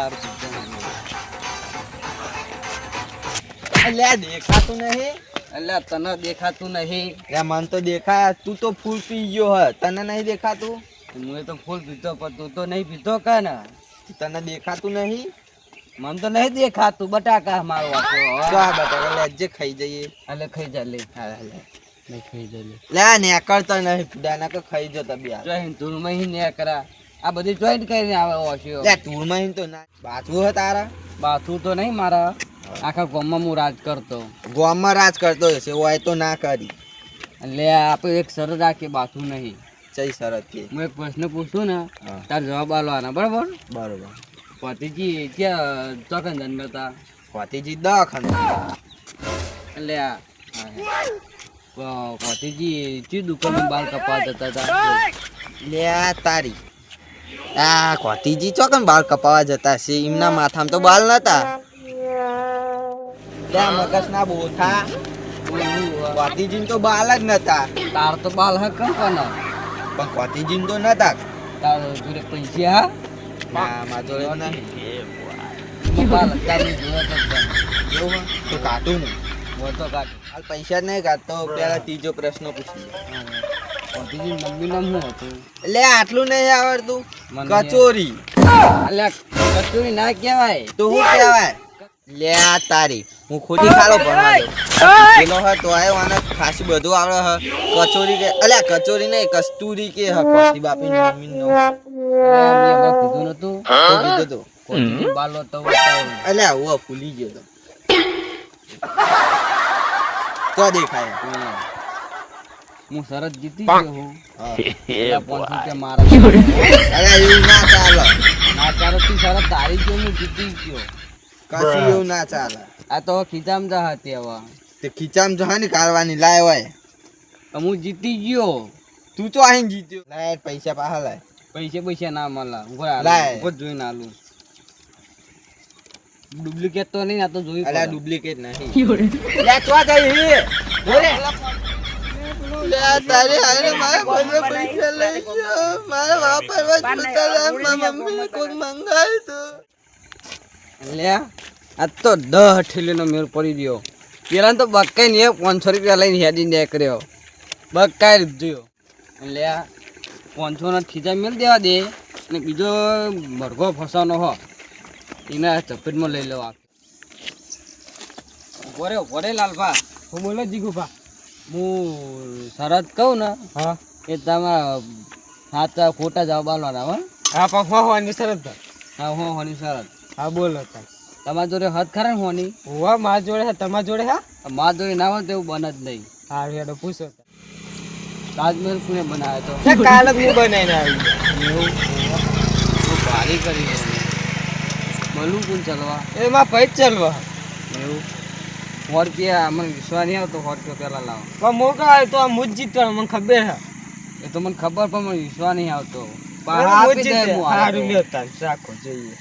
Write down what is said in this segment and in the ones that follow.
દારૂ પીતો અલ્યા દેખાતું નહીં. એટલે તને દેખાતું નહીં. મને તો દેખાય. તું તો ફૂલ પી ગયો હ, તને નહીં દેખાતું? હું તો ફૂલ પીતો પણ તું તો નહીં પીતો કે ને. તને દેખાતું નહીં? મને તો નહીં દેખાતું. બટાકા મારો બટાકા લેજે ખાઈ જઈએ. એટલે ખાઈ જા લે. હા લે ખાઈ જા લે. લે નેકળતો નહીં પીડા કે ખાઈ જતા બે. જોઈન તુરમાં હી ને કરા આ બધી જોઈન્ટ કરીને આવે ઓશિયો. લે તુરમાં તો ના બાથવું હે તારા. બાથું તો નહીં મારા. આખા ગામમાં હું રાજ કરતો. ગામમાં રાજ કરતો હશે હોય તો ના કરી. એટલે આપણે એક શરત રાખીએ બાથું નહીં. ચઈ શરત કે હું એક પ્રશ્ન પૂછું ને તાર જવાબ આલવાના બરાબર. બરોબર. પતિજી ક્યાં ચોકન જન્મતા? પતિજી દવાખાના. એટલે પતિજી ચી દુકાનમાં બાલ કપા જતા હતા? લે તારી આ કોતીજી ચોકન બાલ કપાવા જતા છે. એમના માથામાં તો બાલ નતા. ત્યાં મગજ ના બોથા. કોતીજી તો બાલ જ નતા. તાર તો બાલ હક પણ કોતીજી તો નતા. તાર જોડે પૈસા ના મારા જોડે નહીં. બાલ તારી જોડે એવું તો કાઢું ને. હું તો કાઢ હાલ પૈસા જ નહીં કાઢતો. પેલા ત્રીજો પ્રશ્ન પૂછી. પતિજી મમ્મી નામ શું હતું? એટલે આટલું નહીં આવડતું? કચોરી. એટલે કચોરી ના કહેવાય તો શું કહેવાય? લે આ તારી હું ખોટી ખાલો ભણવા દઉં. પેલો હ તો આયો આને ખાસું બધું આવડે હ. કચોરી કે અલ્યા કચોરી નહીં કસ્તુરી કે હ. કોતી બાપી મમ્મી નો કીધું નતું કીધું તો પતિજી બાલો તો અલ્યા હું ભૂલી ગયો તો દેખાય. હું શરત જીતી ગયો હું. હા. 500 મારા. અરે એવું ના ચાલે. ના ચાલતી શરત તારી જો હું જીતી ગયો. કશું એવું ના ચાલે. આ તો ખીચામ જા હતી હવે. તે ખીચામ જવાની કાઢવાની લાય હોય. હું જીતી ગયો. તું તો આહીને જીત્યો. લાય પૈસા પાછા લાય. પૈસા ના મળે. લાય. ઉપર જોઈને આલું. ડુપ્લિકેટ તો નહીં. આ તો જોયું. અલ્યા ડુપ્લિકેટ નહીં. લે તો ગઈ હે બોલે. લે તારે હારે મારા બધે પૈસા લઈ ગયો. મારા વાપરવા જ નતા લે. મારા મમ્મી કોઈ મંગાય તો. લે આ તો 10 ઠેલીનો મેળ પડી ગયો. પેલા તો બકાઈ ને 500 રૂપિયા લઈને હેડી નીકળ્યો. બકાઈ લીધો. એટલે 500 ના ખીચા મેળ દેવા દે અને બીજો મરઘો ફસાનો હો એના ચપેટમાં લઈ લો. ભરે લાલભા. હું બોલો જીગુભા. હું શરત કહું ને હા એ તમારા સાચા ખોટા જવાબ આલવાના હો. હા પણ હોવાની શરત. હા હોની શરત. હા બોલો તાર. તમારા જોડે હદ ખરા ને હોની? હોવા મારા જોડે હા તમારા જોડે હા. મારા જોડે ના હોય તો એવું બને જ નહીં. હા રેડો પૂછો. તાજમહેલ કોને બનાવ્યો તે કાલ જ હું બનાવીને આવી. એવું ભારી કરી મળું કોણ ચાલવા એમાં પૈસ ચાલવા. એવું 100 રૂપિયા મને વિશ્વાસ નહીં આવતો. 100 રૂપિયા પહેલાં લાવો. પણ મોકા તો આમ હું જ જીતવાનું મને ખબર હે. એ તો મને ખબર પણ મને વિશ્વાસ નહીં આવતો. હું જ જીતે. સારું લ્યો તાર રાખો જોઈએ.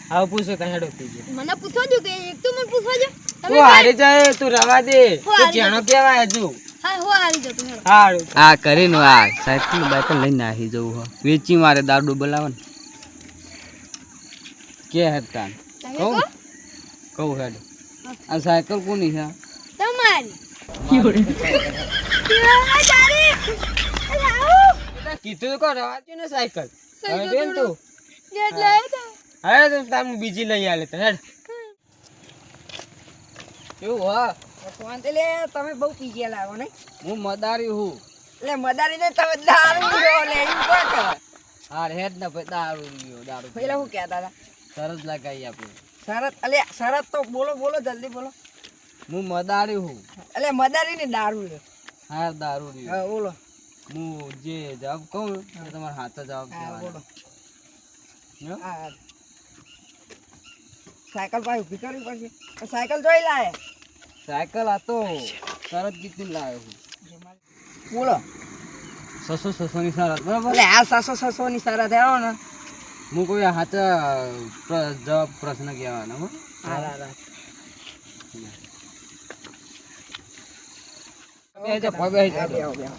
હા પૂછો કઈ હેડો થઈ ગયો. મને પૂછો જો કે એક તો મને પૂછો જો. તું હારી જાય તું રવા દે. તું જાણો કેવાય હજુ. હા હો આવી જતો હેડો. હારું. આ કરીને આ સાયકલ બાયકલ લઈને આવી જવું હો. વેચી મારે દારૂ બોલાવે ને કે હેડતા તમે કહું કહો કહું હેડ. આ સાયકલ કોની છે? તમારી. કીધું તો કો રવા દે ને સાયકલ. હવે બેન તું એટલે હવે તો તાર હું બીજી લઈ આલે તો હેડ. કેવું હા? એટલે તમે બહુ પી ગયા લાગો ને. હું મદારી હું. એટલે મદારી ને તમે દારૂ પીવો લે એમ કોણ કરે? હા હેડ ને ભાઈ દારૂ પીયો દારૂ પેલા શું કહેતા હતા? સરસ લગાવી આપણે. શરત એટલે શરત તો બોલો બોલો જલ્દી બોલો. હું મદારી હું. એટલે મદારી ને દારૂ લે. હા દારૂ રહ્યો. હા બોલો. હું જે જવાબ કહું ને એ તમારા હાથે જવાબ હા બોલો. દેવાનો. હા સાયકલ પાસે ઊભી કરવી પડશે. સાયકલ જોઈ લાય. સાયકલ આ તો શરત જીતીને લાવ્યો હું. બોલો. 600 ની શરત બરાબર. એટલે આ 600 ની શરત આવો ને. હું કોઈ હાથા જવાબ પ્રશ્ન કહેવાનો હો. હા હા હા. બે જો ભાઈ બે બેહો, બેહો.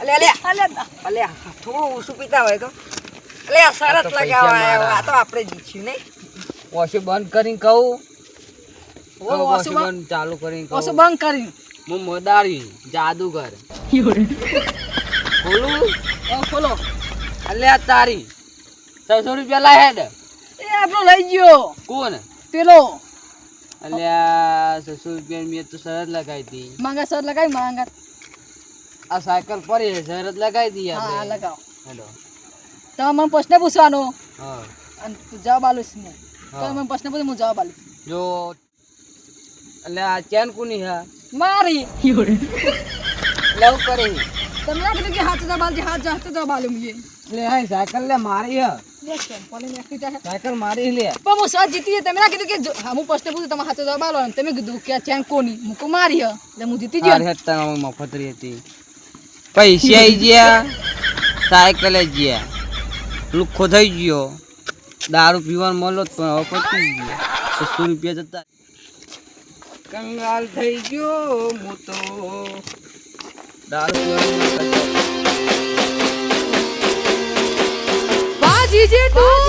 અલે અલે અલે અલે થોડું ઓછું પીતા હોય તો લે આ શરત આ તો પૈસા લગાવવા આવ્યો. મારા. આ તો આપણે જીત્યું નહીં. ઓછું બંધ કરીને કહું ઓ, ઓછું ઓછું બંધ ચાલુ કરીને કહું ઓછું બંધ કરી હું મદારી જાદુગર ખોલું ખોલો અલ્યા તારી 600 રૂપિયા લાય હેડ એ આપણો લઈ ગયો કોણ પેલો અલ્યા 600 રૂપિયા મેં તો શરત લગાવી હતી માંગા સર લગાવી માંગા આ સાયકલ પર શરત લગાવી હતી હા આપણે લગાવો હેલો તમે મને પ્રશ્ન પૂછવાનો હા અને તું જવાબ આલીશ હું હા. તમે મને પ્રશ્ન પૂછો હું જવાબ આલીશ જો અલ્યા આ ચેન કોની હા મારી લેવું કરે તમે ના કીધું કે હાથ જવાબ આલજે હાથ જવાબ આલ્યો મુએ લે હાય સાયકલ લે મારી હ બસ કેમ કોને નાખી જાય સાયકલ મારી લે પણ હું સર જીતી ગઈ. તમે ના કીધું કે હા હું પ્રશ્ન પૂછું તમે હાથ જવાબ આલો અને તમે કીધું કે આ ચેન કોની મૂકો મારી હ એટલે હું જીતી ગયો અરે હેતા મફતરી હતી પૈસા આઈ ગયા સાયકલ આઈ ગયા લુખો થઈ ગયો દારૂ પીવાનું મળો તો હવે પતી ગયો 600 રૂપિયા જતા કંગાલ થઈ ગયો હું તો દારૂ પીવાનું બાજી જે તું